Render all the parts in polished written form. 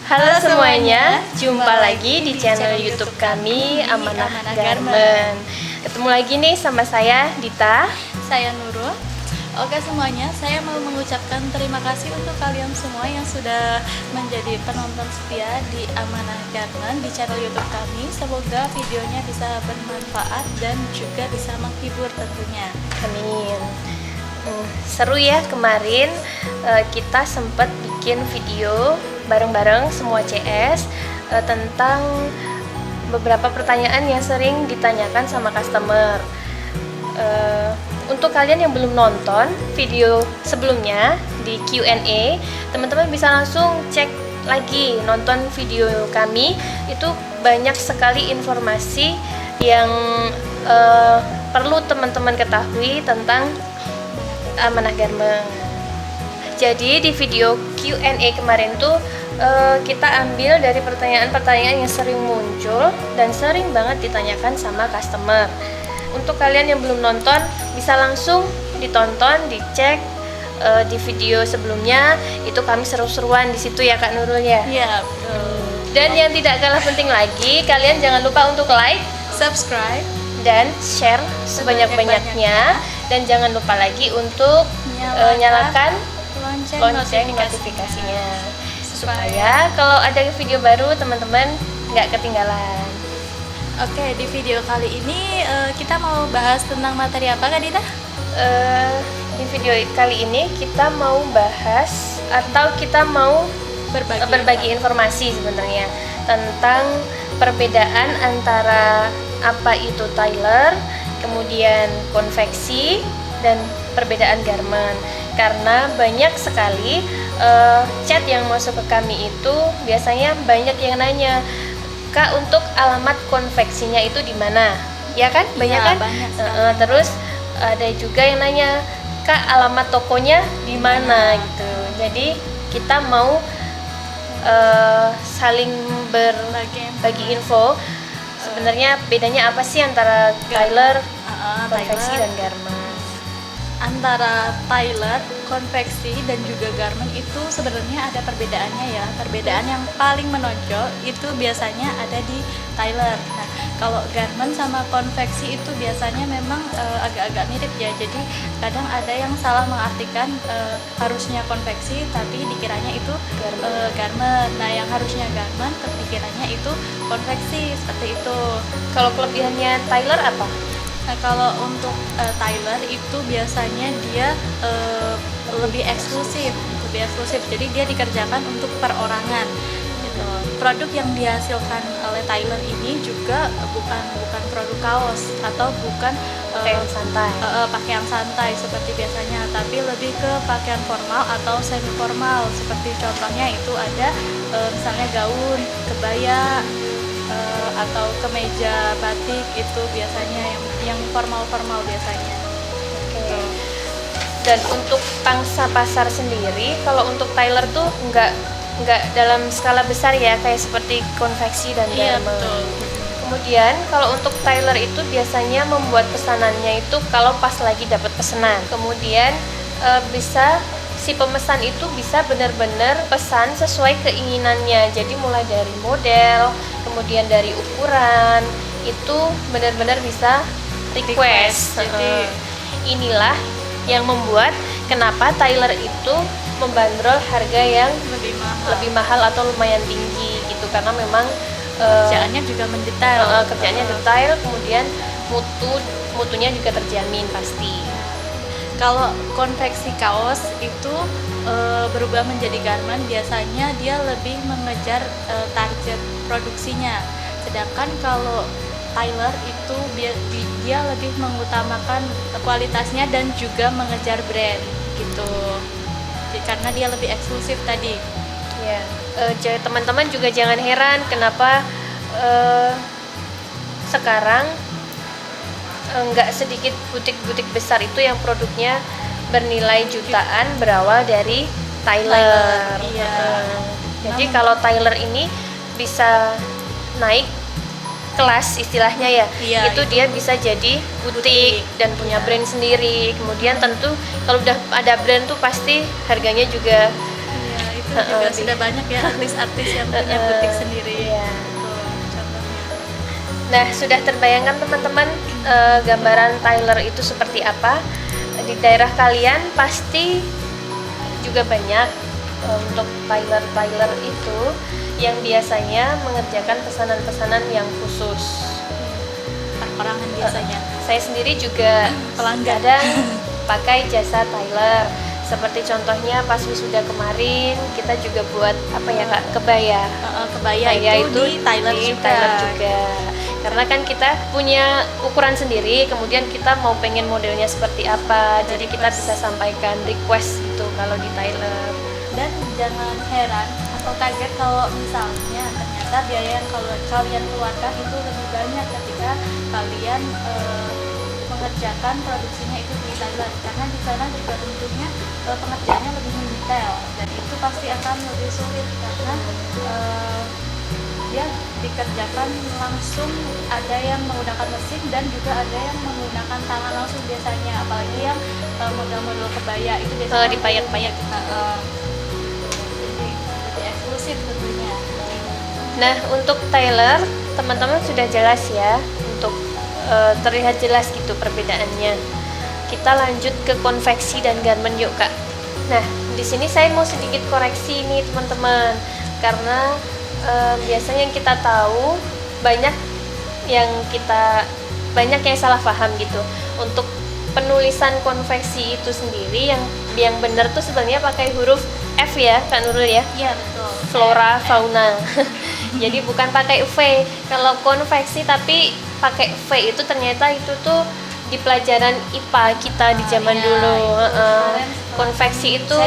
Halo semuanya, jumpa lagi di channel YouTube kami Amanah Garment. Ketemu lagi nih sama saya Dita, saya Nurul. Oke semuanya, saya mau mengucapkan terima kasih untuk kalian semua yang sudah menjadi penonton setia di Amanah Garment di channel YouTube kami. Semoga videonya bisa bermanfaat dan juga bisa menghibur tentunya. Amin. Seru ya kemarin kita sempat bikin video bareng-bareng semua CS tentang beberapa pertanyaan yang sering ditanyakan sama customer. Untuk kalian yang belum nonton video sebelumnya di Q&A, teman-teman bisa langsung cek lagi nonton video kami. Itu banyak sekali informasi yang perlu teman-teman ketahui tentang Amanah Garment. Jadi di video Q&A kemarin tuh kita ambil dari pertanyaan-pertanyaan yang sering muncul dan sering banget ditanyakan sama customer. Untuk kalian yang belum nonton, bisa langsung ditonton, dicek di video sebelumnya. Itu kami seru-seruan di situ ya Kak Nurul ya. Iya, betul. Dan yang tidak kalah penting lagi, kalian jangan lupa untuk like, Subscribe dan share sebanyak-banyaknya. Dan jangan lupa lagi untuk nyalakan lonceng notifikasinya supaya kalau ada video baru teman-teman nggak ketinggalan. Oke, di video kali ini kita mau bahas tentang materi apa Kak Dita? Di video kali ini kita mau bahas atau kita mau berbagi informasi sebenarnya tentang perbedaan antara apa itu tailor, kemudian konveksi, dan perbedaan garment. Karena banyak sekali chat yang masuk ke kami itu biasanya banyak yang nanya, Kak, untuk alamat konveksinya itu di mana? Ya kan? Banyak kan? Banyak Terus ada juga yang nanya, Kak, alamat tokonya di mana gitu. Jadi kita mau saling berbagi info. Sebenarnya bedanya apa sih antara tailor, konveksi, dan garment? Antara tailor, konveksi, dan juga garment itu sebenarnya ada perbedaannya ya. Perbedaan yang paling menonjol itu biasanya ada di tailor. Nah, kalau garment sama konveksi itu biasanya memang agak-agak mirip ya. Jadi kadang ada yang salah mengartikan harusnya konveksi tapi dikiranya itu garment. Nah, yang harusnya garment tapi dikiranya itu konveksi, seperti itu. Kalau kelebihannya tailor apa? Nah, kalau untuk tailor itu biasanya dia lebih eksklusif. Jadi dia dikerjakan untuk perorangan. Gitu. Produk yang dihasilkan oleh tailor ini juga bukan produk kaos atau bukan pakaian santai seperti biasanya, tapi lebih ke pakaian formal atau semi formal. Seperti contohnya itu ada misalnya gaun, kebaya, atau kemeja batik, itu biasanya yang formal biasanya. Oke. Dan untuk pangsa pasar sendiri, kalau untuk tailor tuh nggak dalam skala besar ya, kayak seperti konveksi dan garment. Iya, betul. Kemudian kalau untuk tailor itu biasanya membuat pesanannya itu kalau pas lagi dapat pesanan. Kemudian si pemesan itu bisa benar-benar pesan sesuai keinginannya. Jadi mulai dari model, kemudian dari ukuran, itu benar-benar bisa request. Jadi inilah yang membuat kenapa tailor itu membandrol harga yang lebih mahal atau lumayan tinggi gitu, karena memang kerjaannya juga mendetail. Kerjaannya detail, kemudian mutunya juga terjamin pasti. Kalau konveksi kaos itu berubah menjadi garment, biasanya dia lebih mengejar target produksinya. Sedangkan kalau tailor itu dia lebih mengutamakan kualitasnya dan juga mengejar brand gitu. Karena dia lebih eksklusif tadi. Ya, teman-teman juga jangan heran kenapa sekarang nggak sedikit butik-butik besar itu yang produknya bernilai jutaan berawal dari tailor. Iya. Jadi kalau tailor ini bisa naik kelas istilahnya ya, Iya, itu dia bisa jadi butik dan punya brand sendiri. Kemudian tentu kalau udah ada brand tuh pasti harganya juga juga sudah banyak ya artis-artis yang punya butik sendiri. Iya. Tuh, contohnya. Nah, sudah terbayangkan teman-teman gambaran Tyler itu seperti apa? Di daerah kalian pasti juga banyak untuk Tyler itu yang biasanya mengerjakan pesanan-pesanan yang khusus. Perorangan biasanya. Saya sendiri juga Pelanggan. kadang pakai jasa Tyler. Seperti contohnya pas wisuda kemarin kita juga buat apa ya Kak, kebaya. Kebaya itu di Tyler juga. Karena kan kita punya ukuran sendiri, kemudian kita mau pengen modelnya seperti apa, jadi kita bisa sampaikan request gitu kalau di Tyler. Dan jangan heran atau kaget kalau misalnya ternyata biaya yang kalau kalian keluarkan itu lebih banyak ketika kalian mengerjakan produksinya itu di Tyler, karena di sana juga tentunya pengerjaannya lebih mendetail dan itu pasti akan lebih sulit karena dia dikerjakan langsung, ada yang menggunakan mesin dan juga ada yang menggunakan tangan langsung biasanya, apalagi yang model-model kebaya itu biasanya dipayak-payak. Jadi lebih eksklusif tentunya. Nah, untuk Tyler teman-teman sudah jelas ya, untuk terlihat jelas gitu perbedaannya. Kita lanjut ke konveksi dan garment yuk Kak. Nah, di sini saya mau sedikit koreksi nih teman-teman, karena biasanya yang kita tahu banyak yang salah paham gitu. Untuk penulisan konveksi itu sendiri yang benar tuh sebenarnya pakai huruf F ya Kak Nurul ya. Iya betul. Flora, fauna. Jadi bukan pakai V. Kalau konveksi tapi pakai V itu ternyata itu tuh di pelajaran IPA kita di zaman dulu. Konveksi itu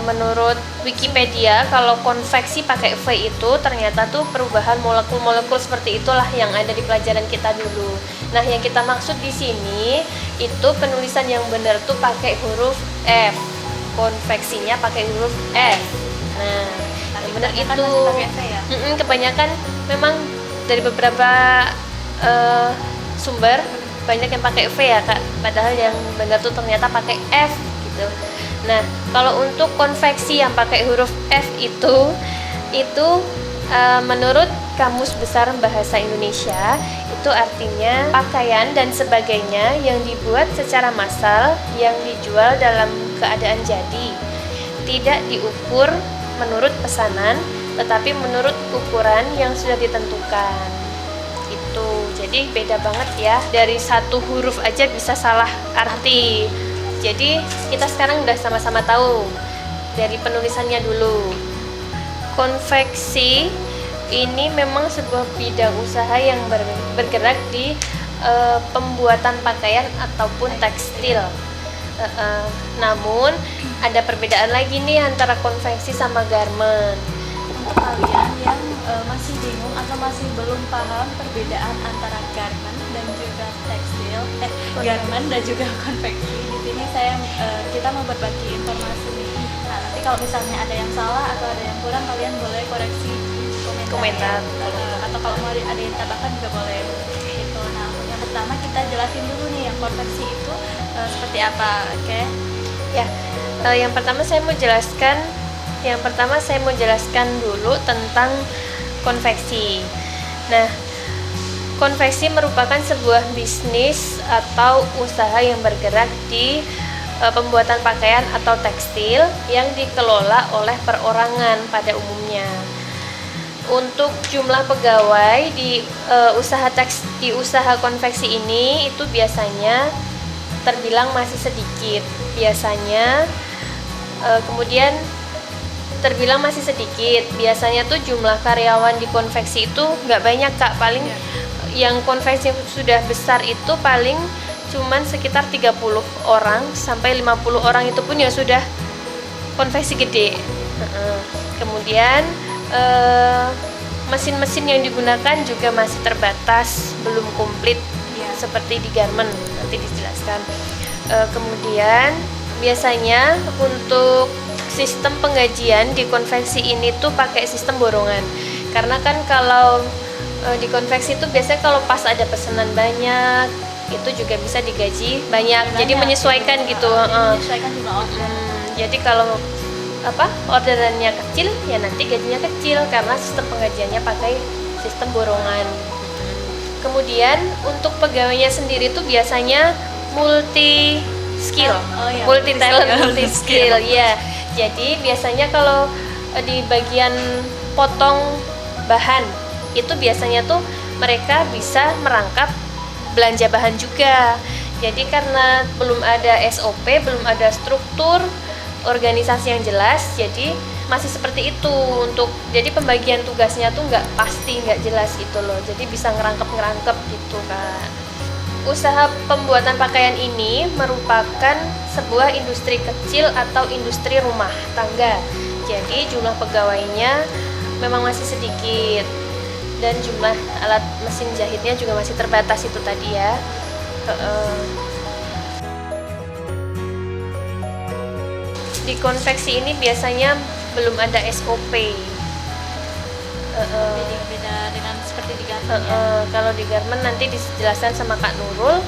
menurut Wikipedia, kalau konveksi pakai V itu ternyata tuh perubahan molekul-molekul seperti itulah yang ada di pelajaran kita dulu. Nah, yang kita maksud di sini itu penulisan yang benar tuh pakai huruf F. Konveksinya pakai huruf F. Nah, yang benar itu. Ya? Kebanyakan memang dari beberapa sumber banyak yang pakai V ya Kak. Padahal yang benar tuh ternyata pakai F gitu. Nah, kalau untuk konveksi yang pakai huruf F itu menurut Kamus Besar Bahasa Indonesia itu artinya pakaian dan sebagainya yang dibuat secara massal yang dijual dalam keadaan jadi, tidak diukur menurut pesanan tetapi menurut ukuran yang sudah ditentukan. Itu jadi beda banget ya, dari satu huruf aja bisa salah arti. Jadi kita sekarang udah sama-sama tahu dari penulisannya dulu. Konveksi ini memang sebuah bidang usaha yang bergerak di pembuatan pakaian ataupun tekstil. Namun ada perbedaan lagi nih antara konveksi sama garment. Untuk kalian yang masih bingung atau masih belum paham perbedaan antara garment dan juga tekstil, garment dan juga konveksi, di sini kita mau berbagi informasi nih. Nah, nanti kalau misalnya ada yang salah atau ada yang kurang, kalian boleh koreksi komentar. Atau kalau mau ada yang tambahkan juga boleh. Gitu. Nah, yang pertama kita jelasin dulu nih yang konveksi itu seperti apa, oke? Ya, yang pertama saya mau jelaskan dulu tentang konveksi. Nah, konveksi merupakan sebuah bisnis atau usaha yang bergerak di pembuatan pakaian atau tekstil yang dikelola oleh perorangan pada umumnya. Untuk jumlah pegawai di usaha konveksi ini itu biasanya terbilang masih sedikit. Biasanya tuh jumlah karyawan di konveksi itu nggak banyak Kak, paling yang konveksi yang sudah besar itu paling cuman sekitar 30 orang sampai 50 orang, itu pun ya sudah konveksi gede. Kemudian mesin-mesin yang digunakan juga masih terbatas, belum komplit seperti di garment, nanti dijelaskan. Kemudian biasanya untuk sistem penggajian di konveksi ini tuh pakai sistem borongan, karena kan kalau di konveksi itu biasanya kalau pas ada pesanan banyak itu juga bisa digaji banyak, jadi menyesuaikan gitu. Menyesuaikan jumlah order. Jadi kalau orderannya kecil, ya nanti gajinya kecil karena sistem penggajiannya pakai sistem borongan. Kemudian untuk pegawainya sendiri tuh biasanya multi skill, iya, multi talent, multi multi-skill. skill ya. Jadi biasanya kalau di bagian potong bahan itu biasanya tuh mereka bisa merangkap belanja bahan juga. Jadi karena belum ada SOP, belum ada struktur organisasi yang jelas, jadi masih seperti itu. Jadi pembagian tugasnya tuh nggak pasti, nggak jelas gitu loh. Jadi bisa ngerangkep gitu kan. Usaha pembuatan pakaian ini merupakan sebuah industri kecil atau industri rumah tangga. Jadi jumlah pegawainya memang masih sedikit dan jumlah alat mesin jahitnya juga masih terbatas itu tadi ya. Di konveksi ini biasanya belum ada SOP. Beda dengan seperti di garment ya. Kalau di garment nanti dijelaskan sama Kak Nurul.